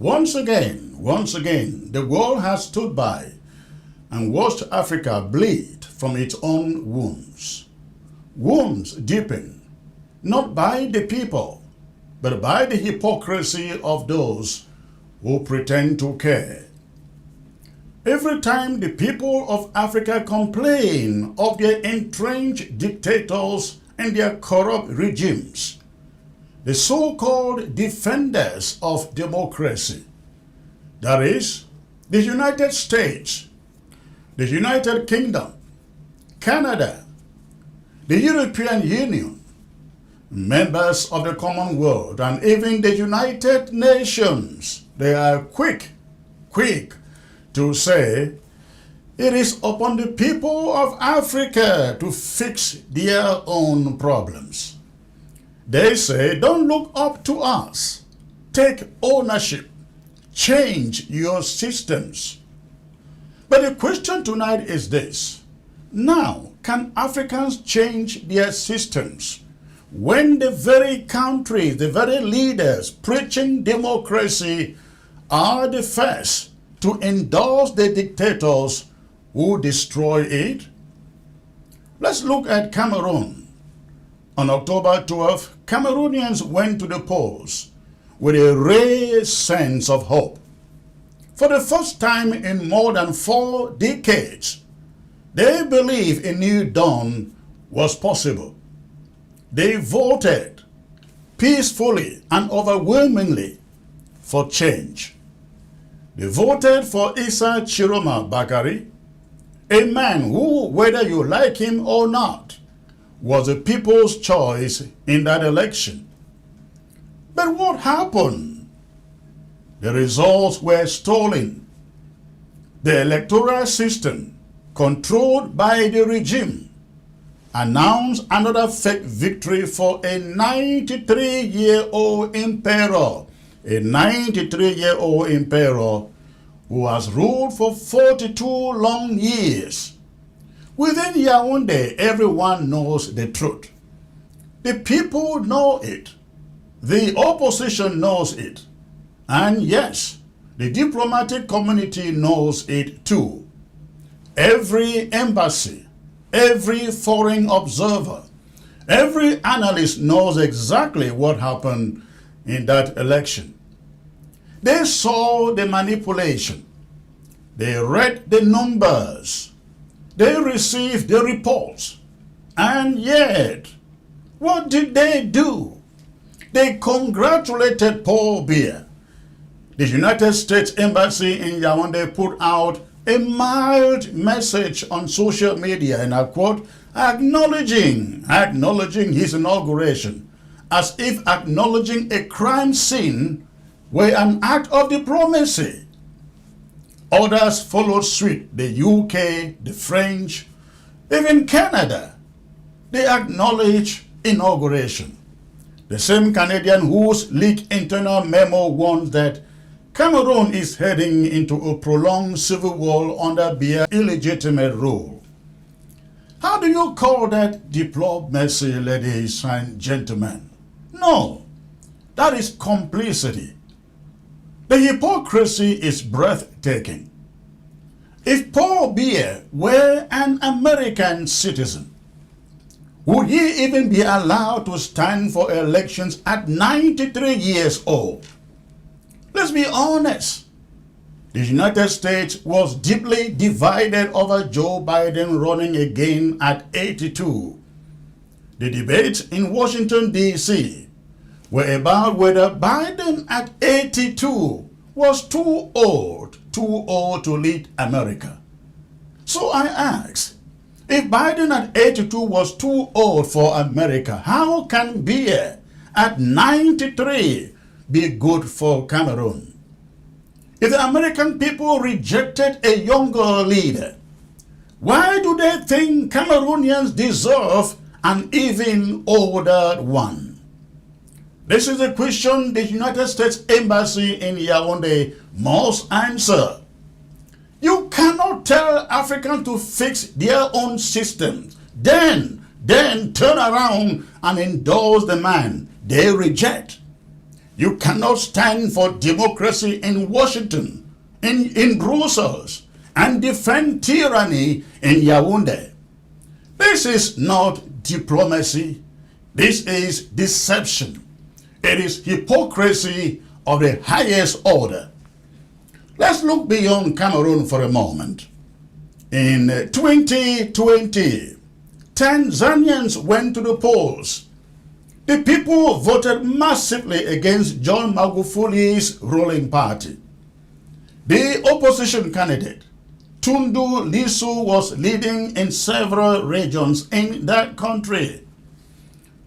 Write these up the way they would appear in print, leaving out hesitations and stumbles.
Once again, the world has stood by and watched Africa bleed from its own wounds. Wounds deepened, not by the people, but by the hypocrisy of those who pretend to care. Every time the people of Africa complain of their entrenched dictators and their corrupt regimes, the so-called defenders of democracy, that is, the United States, the United Kingdom, Canada, the European Union, members of the Commonwealth, and even the United Nations, they are quick to say it is upon the people of Africa to fix their own problems. They say, don't look up to us. Take ownership. Change your systems. But the question tonight is this. Now, can Africans change their systems when the very countries, the very leaders preaching democracy are the first to endorse the dictators who destroy it? Let's look at Cameroon. On October 12th, Cameroonians went to the polls with a rare sense of hope. For the first time in more than 4 decades, they believed a new dawn was possible. They voted peacefully and overwhelmingly for change. They voted for Issa Chiroma Bakari, a man who, whether you like him or not, was the people's choice in that election. But what happened? The results were stolen. The electoral system, controlled by the regime, announced another fake victory for a 93-year-old emperor, who has ruled for 42 long years. Within Yaoundé, everyone knows the truth. The people know it. The opposition knows it. And yes, the diplomatic community knows it too. Every embassy, every foreign observer, every analyst knows exactly what happened in that election. They saw the manipulation. They read the numbers. They received the reports. And yet, what did they do? They congratulated Paul Biya. The United States Embassy in Yaoundé put out a mild message on social media, and I quote, acknowledging his inauguration, as if acknowledging a crime scene were an act of diplomacy. Others followed suit, the UK, the French, even Canada. They acknowledged inauguration. The same Canadian whose leaked internal memo warns that Cameroon is heading into a prolonged civil war under Biya's illegitimate rule. How do you call that diplomacy, ladies and gentlemen? No, that is complicity. The hypocrisy is breathtaking. If Paul Biya were an American citizen, would he even be allowed to stand for elections at 93 years old? Let's be honest. The United States was deeply divided over Joe Biden running again at 82. The debates in Washington, D.C. were about whether Biden at 82 was too old to lead America. So I ask, if Biden at 82 was too old for America, how can Biya at 93 be good for Cameroon? If the American people rejected a younger leader, why do they think Cameroonians deserve an even older one? This is a question the United States Embassy in Yaoundé must answer. You cannot tell Africans to fix their own systems, then turn around and endorse the man they reject. You cannot stand for democracy in Washington, in Brussels, and defend tyranny in Yaoundé. This is not diplomacy. This is deception. It is hypocrisy of the highest order. Let's look beyond Cameroon for a moment. In 2020, Tanzanians went to the polls. The people voted massively against John Magufuli's ruling party. The opposition candidate, Tundu Lissu, was leading in several regions in that country.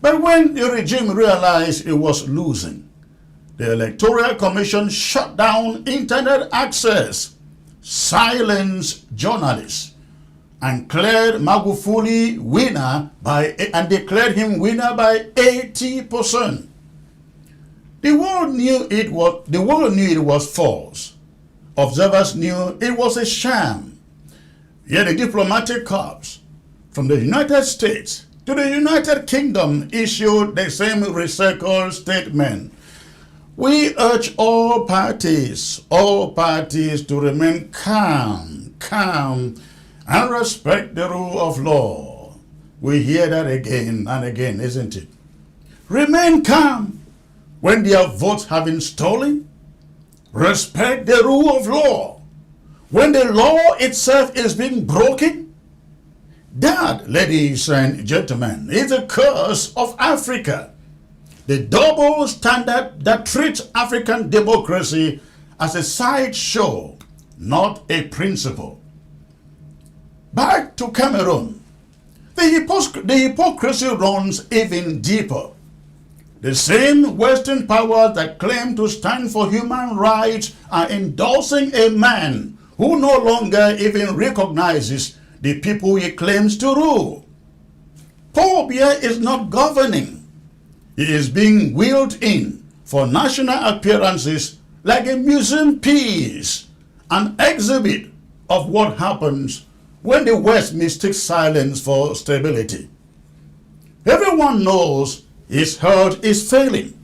But when the regime realized it was losing, the Electoral Commission shut down internet access, silenced journalists, and declared him winner by 80%. The world knew it was false. Observers knew it was a sham. Yet the diplomatic corps from the United States to the United Kingdom issued the same recycled statement. We urge all parties to remain calm, and respect the rule of law. We hear that again and again, isn't it? Remain calm when their votes have been stolen. Respect the rule of law when the law itself is being broken. That, ladies and gentlemen, is the curse of Africa. The double standard that treats African democracy as a sideshow, not a principle. Back to Cameroon. The hypocrisy runs even deeper. The same Western powers that claim to stand for human rights are endorsing a man who no longer even recognizes the people he claims to rule. Paul Biya is not governing. He is being wheeled in for national appearances like a museum piece, an exhibit of what happens when the West mistakes silence for stability. Everyone knows his health is failing.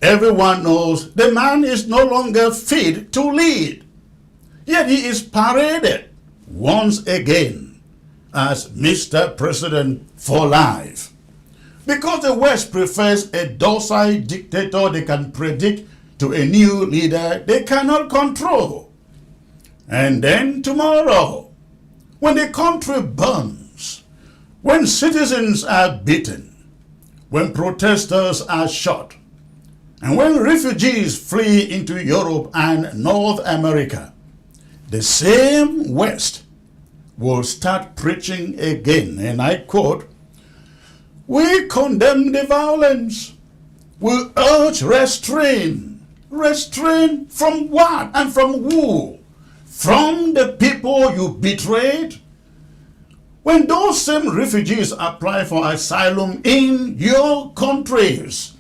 Everyone knows the man is no longer fit to lead. Yet he is paraded once again as Mr. President for life. Because the West prefers a docile dictator they can predict to a new leader they cannot control. And then tomorrow, when the country burns, when citizens are beaten, when protesters are shot, and when refugees flee into Europe and North America, the same West will start preaching again, and I quote, "We condemn the violence. We urge restraint." Restraint from what and from who? From the people you betrayed? When those same refugees apply for asylum in your countries,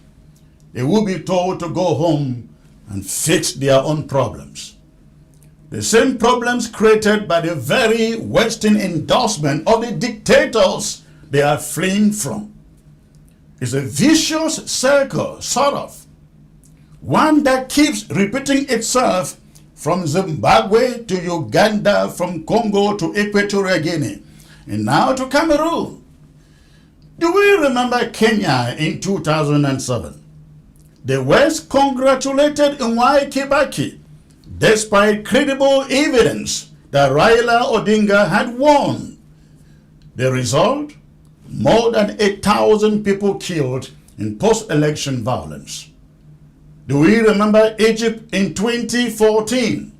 they will be told to go home and fix their own problems. The same problems created by the very Western endorsement of the dictators they are fleeing from. It's a vicious circle, sort of. One that keeps repeating itself from Zimbabwe to Uganda, from Congo to Equatorial Guinea, and now to Cameroon. Do we remember Kenya in 2007? The West congratulated Mwai Kibaki despite credible evidence that Raila Odinga had won. The result? More than 8,000 people killed in post-election violence. Do we remember Egypt in 2014?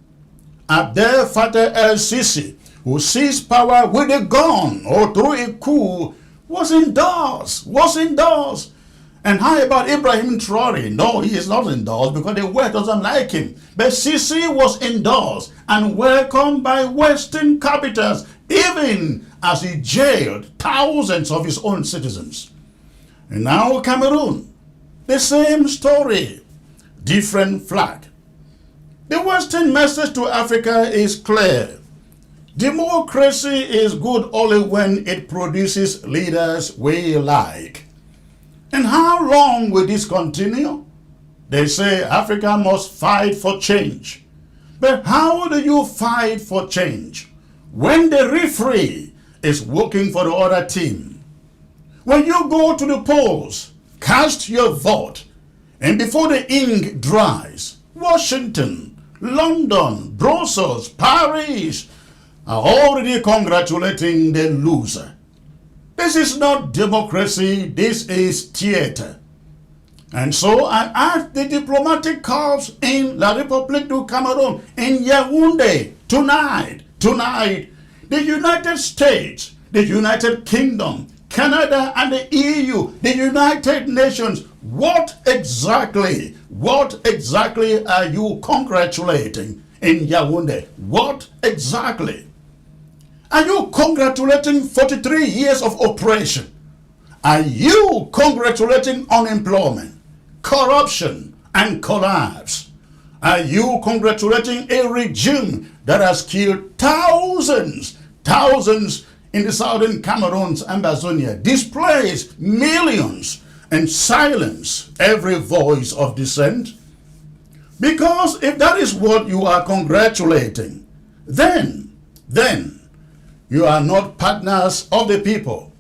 Abdel Fattah el-Sisi, who seized power with a gun or through a coup, was endorsed. And how about Ibrahim Traore? No, he is not endorsed because the West doesn't like him. But Sisi was endorsed and welcomed by Western capitals, even as he jailed thousands of his own citizens. And now Cameroon, the same story, different flag. The Western message to Africa is clear. Democracy is good only when it produces leaders we like. And how long will this continue? They say Africa must fight for change. But how do you fight for change when the referee is working for the other team? When you go to the polls, cast your vote, and before the ink dries, Washington, London, Brussels, Paris are already congratulating the loser. This is not democracy, this is theater. And so I ask the diplomatic corps in La République du Cameroon, in Yaoundé, tonight, the United States, the United Kingdom, Canada and the EU, the United Nations, what exactly are you congratulating in Yaoundé? What exactly? Are you congratulating 43 years of oppression? Are you congratulating unemployment, corruption, and collapse? Are you congratulating a regime that has killed thousands in the southern Cameroon's Amazonia, displaced millions, and silenced every voice of dissent? Because if that is what you are congratulating, then you are not partners of the people.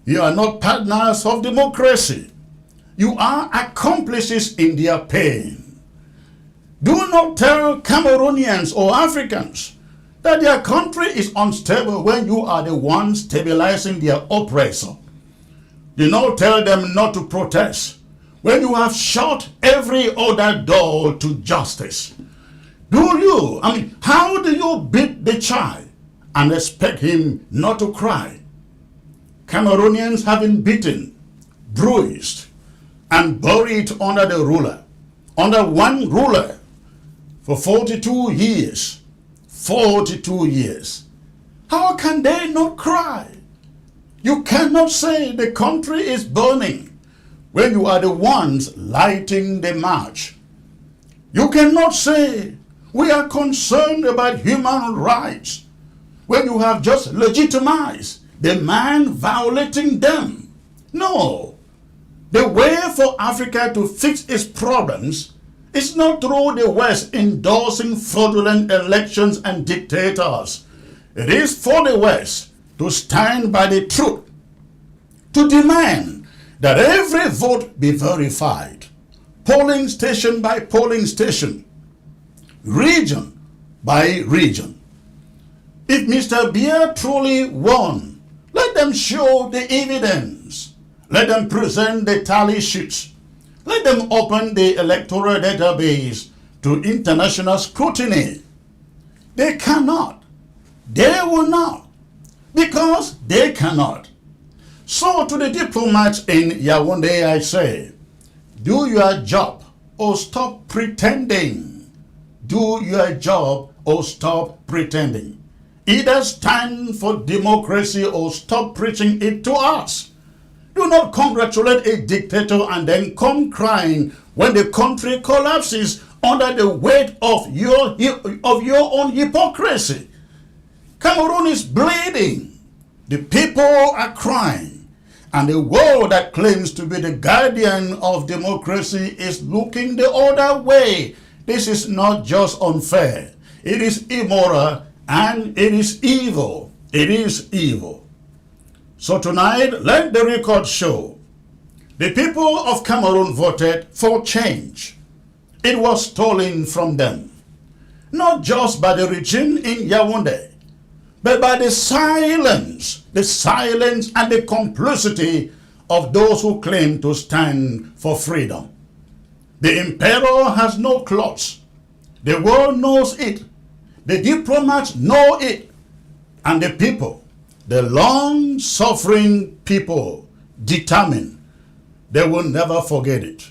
You are not partners of democracy. You are accomplices in their pain. Do not tell Cameroonians or Africans that their country is unstable when you are the ones stabilizing their oppressor. Do not tell them not to protest when you have shut every other door to justice. How do you beat the child and expect him not to cry? Cameroonians have been beaten, bruised, and buried under one ruler, for 42 years. 42 years. How can they not cry? You cannot say the country is burning when you are the ones lighting the match. You cannot say we are concerned about human rights when you have just legitimized the man violating them. No. The way for Africa to fix its problems is not through the West endorsing fraudulent elections and dictators. It is for the West to stand by the truth, to demand that every vote be verified, polling station by polling station, region by region. If Mr. Biya truly won, let them show the evidence. Let them present the tally sheets. Let them open the electoral database to international scrutiny. They cannot. They will not. Because they cannot. So to the diplomats in Yaoundé I say, do your job or stop pretending. Do your job or stop pretending. Either stand for democracy or stop preaching it to us. Do not congratulate a dictator and then come crying when the country collapses under the weight of your own hypocrisy. Cameroon is bleeding. The people are crying. And the world that claims to be the guardian of democracy is looking the other way. This is not just unfair. It is immoral and it is evil. It is evil. So tonight, let the record show the people of Cameroon voted for change. It was stolen from them, not just by the regime in Yaoundé, but by the silence and the complicity of those who claim to stand for freedom. The emperor has no clothes. The world knows it. The diplomats know it. And the people, the long-suffering people, determined they will never forget it.